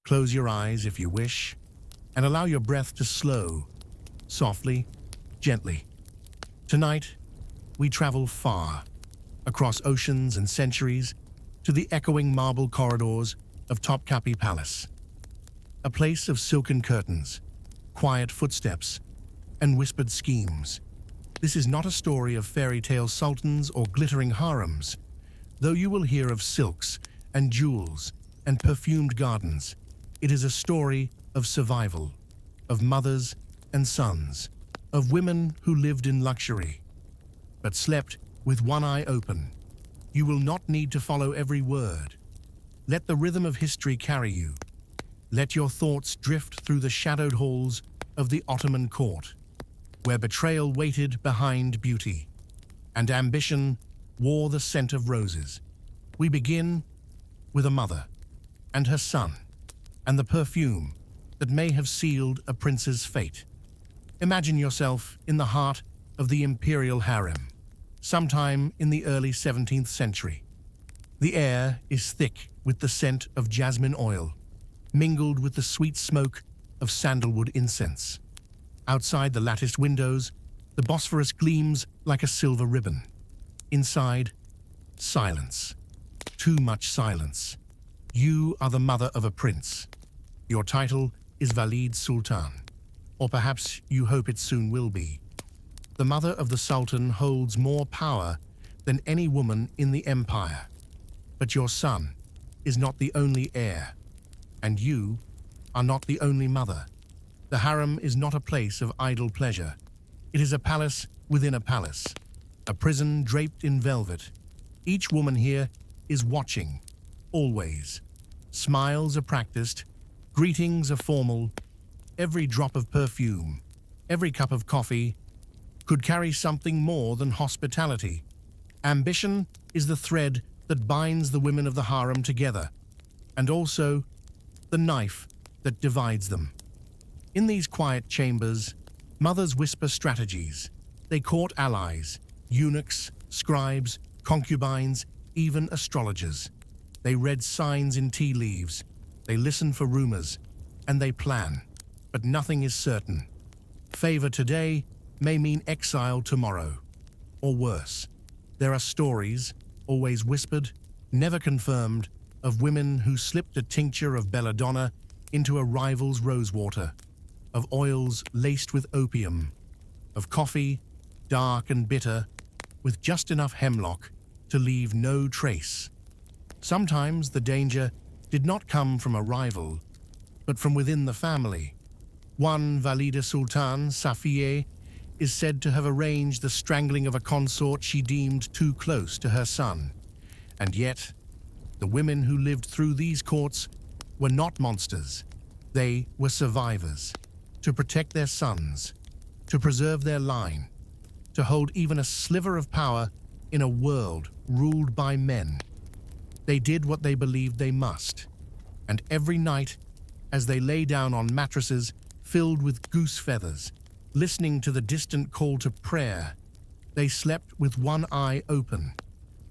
Close your eyes if you wish, and allow your breath to slow, softly, gently. Tonight, we travel far, across oceans and centuries, to the echoing marble corridors of Topkapi Palace. A place of silken curtains, quiet footsteps, and whispered schemes. This is not a story of fairy tale sultans or glittering harems, though you will hear of silks and jewels and perfumed gardens. It is a story of survival, of mothers and sons, of women who lived in luxury, but slept with one eye open. You will not need to follow every word. Let the rhythm of history carry you. Let your thoughts drift through the shadowed halls of the Ottoman court, where betrayal waited behind beauty, and ambition wore the scent of roses. We begin with a mother and her son, and the perfume that may have sealed a prince's fate. Imagine yourself in the heart of the imperial harem, sometime in the early 17th century. The air is thick with the scent of jasmine oil, mingled with the sweet smoke of sandalwood incense. Outside the latticed windows, the Bosphorus gleams like a silver ribbon. Inside, silence. Too much silence. You are the mother of a prince. Your title is Valide Sultan, or perhaps you hope it soon will be. The mother of the Sultan holds more power than any woman in the empire. But your son is not the only heir, and you are not the only mother. The harem is not a place of idle pleasure. It is a palace within a palace, a prison draped in velvet. Each woman here is watching, always. Smiles are practiced, greetings are formal. Every drop of perfume, every cup of coffee could carry something more than hospitality. Ambition is the thread that binds the women of the harem together, and also the knife that divides them. In these quiet chambers, mothers whisper strategies. They court allies, eunuchs, scribes, concubines, even astrologers. They read signs in tea leaves. They listen for rumors, and they plan. But nothing is certain. Favor today may mean exile tomorrow, or worse. There are stories, always whispered, never confirmed, of women who slipped a tincture of belladonna into a rival's rosewater, of oils laced with opium, of coffee, dark and bitter, with just enough hemlock to leave no trace. Sometimes the danger did not come from a rival, but from within the family. One Valide Sultan, Safiye, is said to have arranged the strangling of a consort she deemed too close to her son. And yet, the women who lived through these courts were not monsters. They were survivors, to protect their sons, to preserve their line, to hold even a sliver of power in a world ruled by men. They did what they believed they must, and every night, as they lay down on mattresses filled with goose feathers, listening to the distant call to prayer, they slept with one eye open.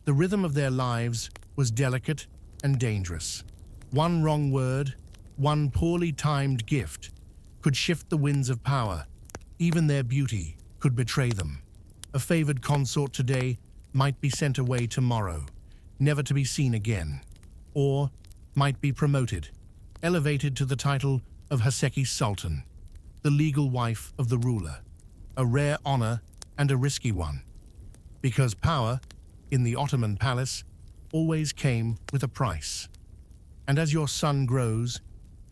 The rhythm of their lives was delicate and dangerous. One wrong word, one poorly timed gift, could shift the winds of power. Even their beauty could betray them. A favored consort today might be sent away tomorrow, never to be seen again, or might be promoted, elevated to the title of Haseki Sultan, the legal wife of the ruler, a rare honor and a risky one, because power in the Ottoman palace always came with a price. And as your son grows,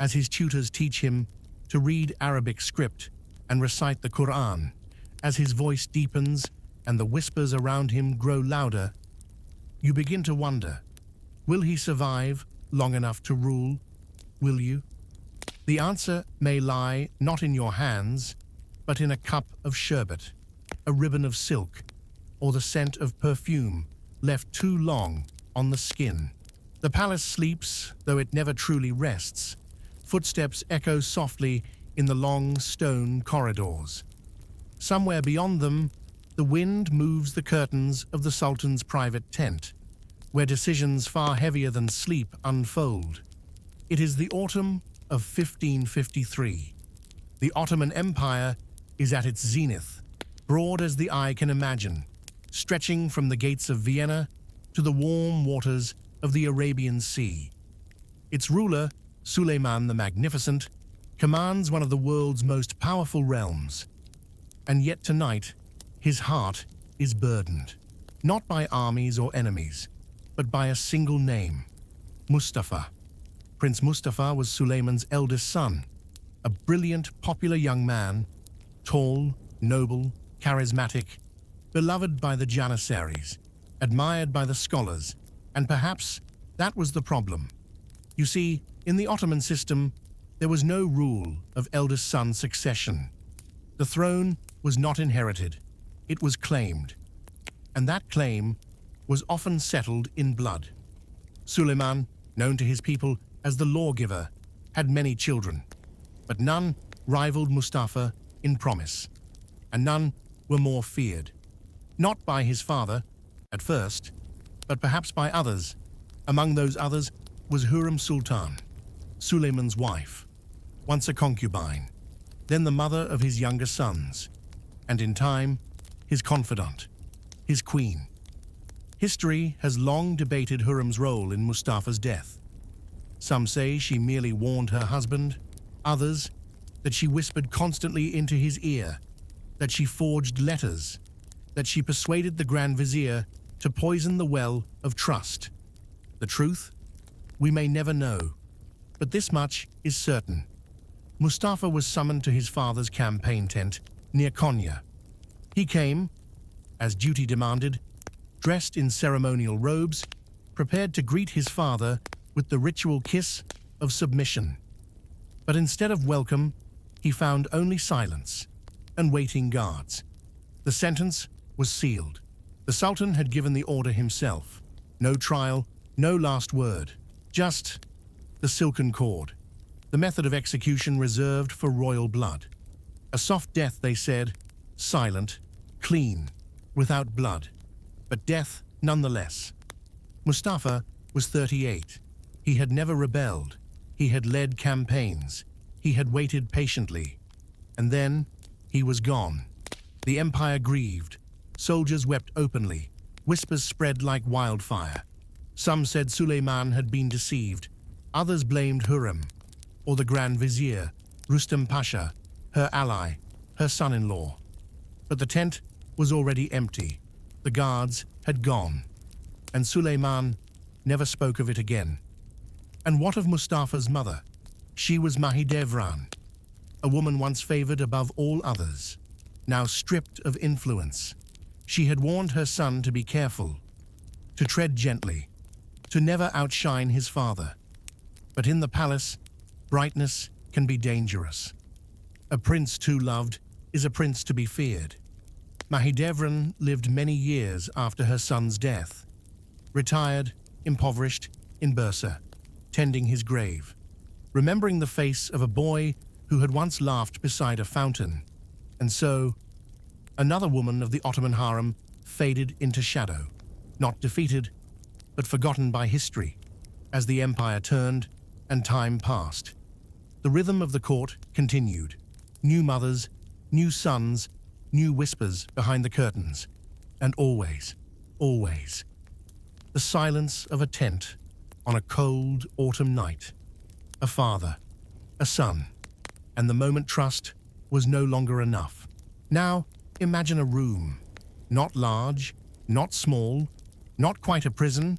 as his tutors teach him to read Arabic script and recite the Quran, as his voice deepens and the whispers around him grow louder, you begin to wonder, will he survive long enough to rule? Will you? The answer may lie not in your hands, but in a cup of sherbet, a ribbon of silk, or the scent of perfume left too long on the skin. The palace sleeps, though it never truly rests. Footsteps echo softly in the long stone corridors. Somewhere beyond them, the wind moves the curtains of the Sultan's private tent, where decisions far heavier than sleep unfold. It is the autumn of 1553. The Ottoman Empire is at its zenith, broad as the eye can imagine, stretching from the gates of Vienna to the warm waters of the Arabian Sea. Its ruler, Suleiman the Magnificent, commands one of the world's most powerful realms. And yet tonight, his heart is burdened, not by armies or enemies, but by a single name, Mustafa. Prince Mustafa was Suleiman's eldest son, a brilliant, popular young man, tall, noble, charismatic, beloved by the Janissaries, admired by the scholars, and perhaps that was the problem. You see, in the Ottoman system, there was no rule of eldest son succession. The throne was not inherited, it was claimed. And that claim was often settled in blood. Suleiman, known to his people as the lawgiver, had many children, but none rivaled Mustafa in promise, and none were more feared. Not by his father, at first, but perhaps by others. Among those others was Hurrem Sultan, Suleiman's wife, once a concubine, then the mother of his younger sons, and in time, his confidant, his queen. History has long debated Hurrem's role in Mustafa's death. Some say she merely warned her husband, others that she whispered constantly into his ear, that she forged letters, that she persuaded the Grand Vizier to poison the well of trust. The truth? We may never know, but this much is certain. Mustafa was summoned to his father's campaign tent near Konya. He came, as duty demanded, dressed in ceremonial robes, prepared to greet his father with the ritual kiss of submission. But instead of welcome, he found only silence and waiting guards. The sentence was sealed. The Sultan had given the order himself. No trial, no last word, just the silken cord, the method of execution reserved for royal blood. A soft death, they said, silent, clean, without blood, but death nonetheless. Mustafa was 38. He had never rebelled. He had led campaigns. He had waited patiently. And then he was gone. The empire grieved. Soldiers wept openly. Whispers spread like wildfire. Some said Suleiman had been deceived. Others blamed Hurrem, or the Grand Vizier, Rustam Pasha, her ally, her son-in-law. But the tent was already empty. The guards had gone. And Suleiman never spoke of it again. And what of Mustafa's mother? She was Mahidevran, a woman once favored above all others, now stripped of influence. She had warned her son to be careful, to tread gently, to never outshine his father. But in the palace, brightness can be dangerous. A prince too loved is a prince to be feared. Mahidevran lived many years after her son's death, retired, impoverished, in Bursa, tending his grave, remembering the face of a boy who had once laughed beside a fountain. And so, another woman of the Ottoman harem faded into shadow, not defeated, but forgotten by history. As the empire turned and time passed, the rhythm of the court continued. New mothers, new sons, new whispers behind the curtains, and always, always, the silence of a tent on a cold autumn night. A father, a son, and the moment trust was no longer enough. Now, imagine a room, not large, not small, not quite a prison,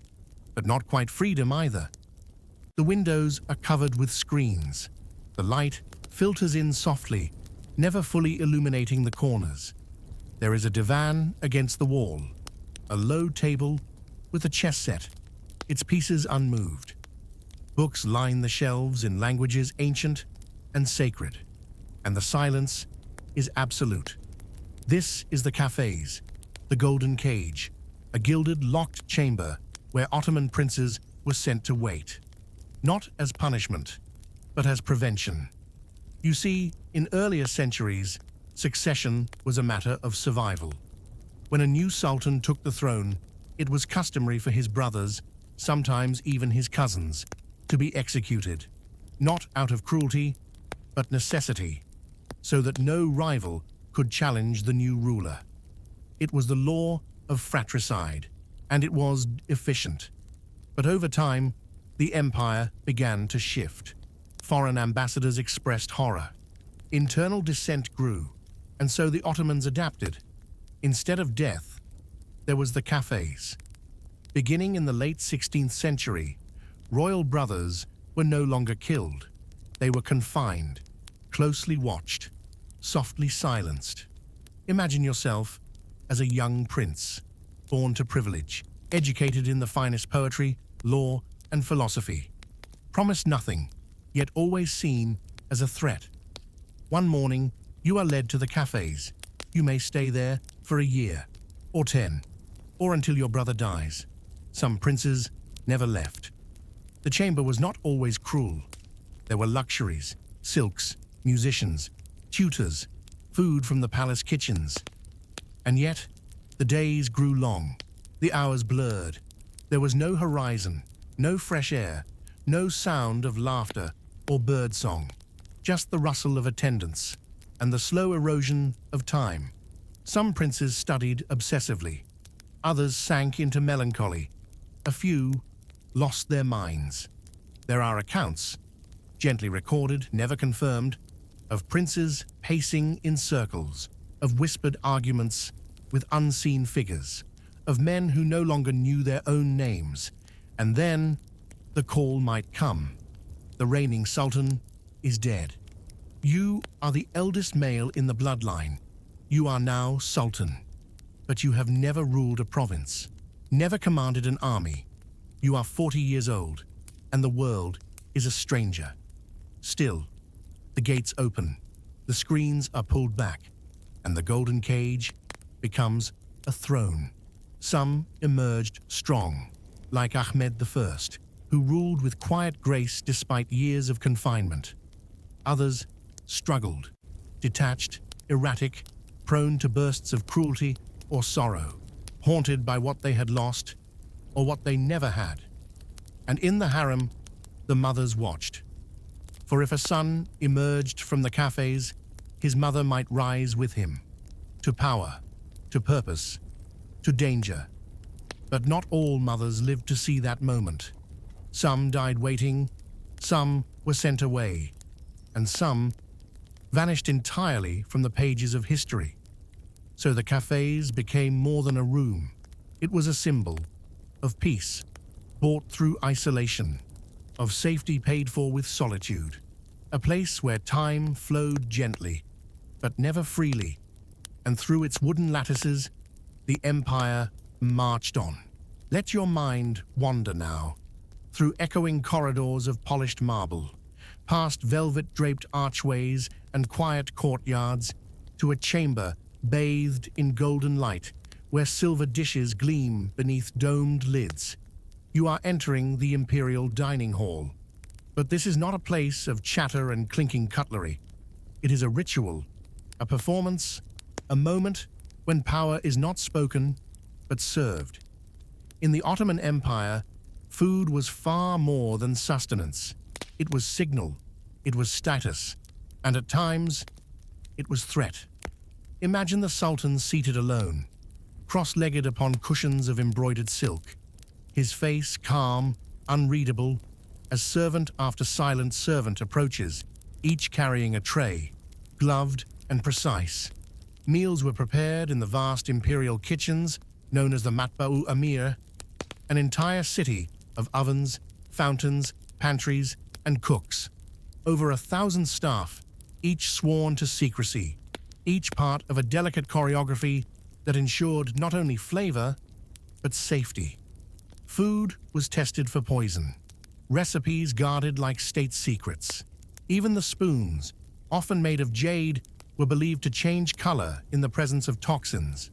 but not quite freedom either. The windows are covered with screens. The light filters in softly, never fully illuminating the corners. There is a divan against the wall, a low table with a chess set, its pieces unmoved. Books line the shelves in languages ancient and sacred, and the silence is absolute. This is the cafes, the golden cage, a gilded locked chamber where Ottoman princes were sent to wait, not as punishment, but as prevention. You see, in earlier centuries, succession was a matter of survival. When a new sultan took the throne, it was customary for his brothers, sometimes even his cousins, to be executed. not out of cruelty, but necessity, so that no rival could challenge the new ruler. It was the law of fratricide, and it was efficient. But over time, the empire began to shift. Foreign ambassadors expressed horror. Internal dissent grew, and so the Ottomans adapted. Instead of death, there was the cafes. Beginning in the late 16th century, royal brothers were no longer killed. They were confined, closely watched, softly silenced. Imagine yourself as a young prince, born to privilege, educated in the finest poetry, law, and philosophy. Promised nothing, yet always seen as a threat. One morning, you are led to the cafes. You may stay there for a year, or 10, or until your brother dies. Some princes never left. The chamber was not always cruel. There were luxuries, silks, musicians, tutors, food from the palace kitchens. And yet, the days grew long, the hours blurred. There was no horizon, no fresh air, no sound of laughter or birdsong, just the rustle of attendance and the slow erosion of time. Some princes studied obsessively. Others sank into melancholy. A few lost their minds. There are accounts, gently recorded, never confirmed, of princes pacing in circles, of whispered arguments with unseen figures, of men who no longer knew their own names. And then the call might come. The reigning sultan is dead. You are the eldest male in the bloodline. You are now sultan. But you have never ruled a province, never commanded an army. You are 40 years old, and the world is a stranger. Still, the gates open, the screens are pulled back, and the golden cage becomes a throne. Some emerged strong, like Ahmed I, who ruled with quiet grace despite years of confinement. Others struggled, detached, erratic, prone to bursts of cruelty or sorrow, haunted by what they had lost or what they never had. And in the harem, the mothers watched. For if a son emerged from the cafes, his mother might rise with him, to power, to purpose, to danger. But not all mothers lived to see that moment. Some died waiting, some were sent away, and some vanished entirely from the pages of history. So the cafes became more than a room. It was a symbol of peace, bought through isolation, of safety paid for with solitude, a place where time flowed gently, but never freely, and through its wooden lattices, the empire marched on. Let your mind wander now, through echoing corridors of polished marble, past velvet-draped archways and quiet courtyards, to a chamber bathed in golden light, where silver dishes gleam beneath domed lids. You are entering the imperial dining hall. But this is not a place of chatter and clinking cutlery. It is a ritual, a performance, a moment when power is not spoken, but served. In the Ottoman Empire, food was far more than sustenance. It was signal, it was status, and at times, it was threat. Imagine the Sultan seated alone, cross-legged upon cushions of embroidered silk, his face calm, unreadable, as servant after silent servant approaches, each carrying a tray, gloved and precise. Meals were prepared in the vast imperial kitchens, known as the Matba'u Amir, an entire city of ovens, fountains, pantries, and cooks. Over 1,000 staff, each sworn to secrecy, each part of a delicate choreography that ensured not only flavor, but safety. Food was tested for poison, recipes guarded like state secrets. Even the spoons, often made of jade, were believed to change color in the presence of toxins.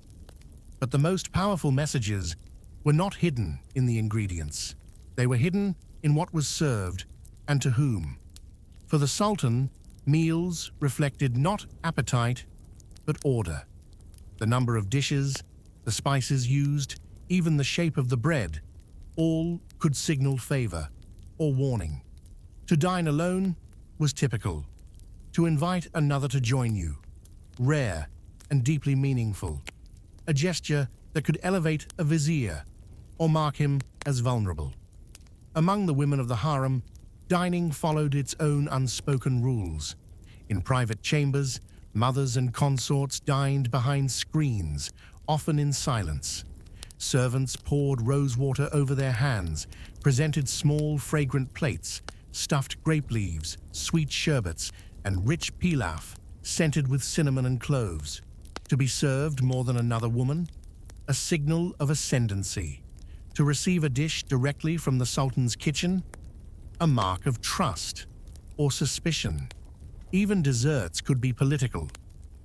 But the most powerful messages were not hidden in the ingredients. They were hidden in what was served and to whom. For the Sultan, meals reflected not appetite, but order. The number of dishes, the spices used, even the shape of the bread, all could signal favor or warning. To dine alone was typical. To invite another to join you, rare and deeply meaningful. A gesture that could elevate a vizier or mark him as vulnerable. Among the women of the harem, dining followed its own unspoken rules. In private chambers, mothers and consorts dined behind screens, often in silence. Servants poured rosewater over their hands, presented small, fragrant plates, stuffed grape leaves, sweet sherbets, and rich pilaf, scented with cinnamon and cloves. To be served more than another woman? A signal of ascendancy. To receive a dish directly from the Sultan's kitchen? A mark of trust or suspicion. Even desserts could be political.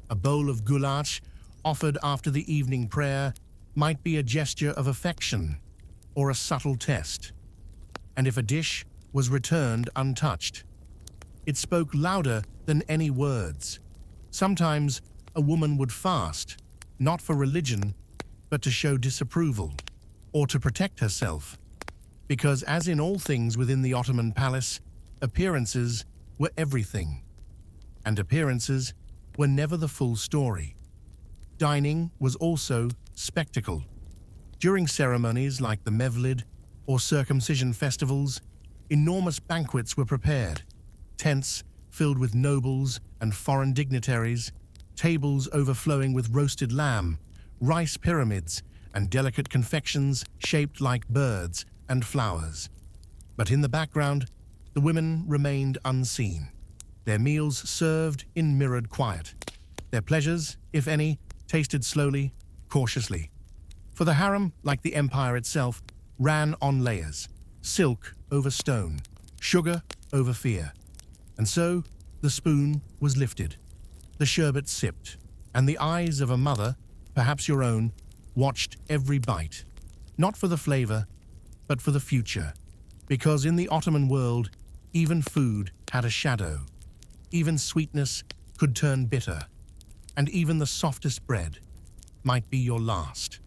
A bowl of goulash offered after the evening prayer might be a gesture of affection or a subtle test. And if a dish was returned untouched, it spoke louder than any words. Sometimes a woman would fast, not for religion, but to show disapproval or to protect herself. Because as in all things within the Ottoman palace, appearances were everything. And appearances were never the full story. Dining was also spectacle. During ceremonies like the Mevlid or circumcision festivals, enormous banquets were prepared. Tents filled with nobles and foreign dignitaries, tables overflowing with roasted lamb, rice pyramids, and delicate confections shaped like birds and flowers. But in the background, the women remained unseen. Their meals served in mirrored quiet. Their pleasures, if any, tasted slowly, cautiously. For the harem, like the empire itself, ran on layers, silk over stone, sugar over fear. And so the spoon was lifted, the sherbet sipped, and the eyes of a mother, perhaps your own, watched every bite, not for the flavor, but for the future. Because in the Ottoman world, even food had a shadow. Even sweetness could turn bitter, and even the softest bread might be your last.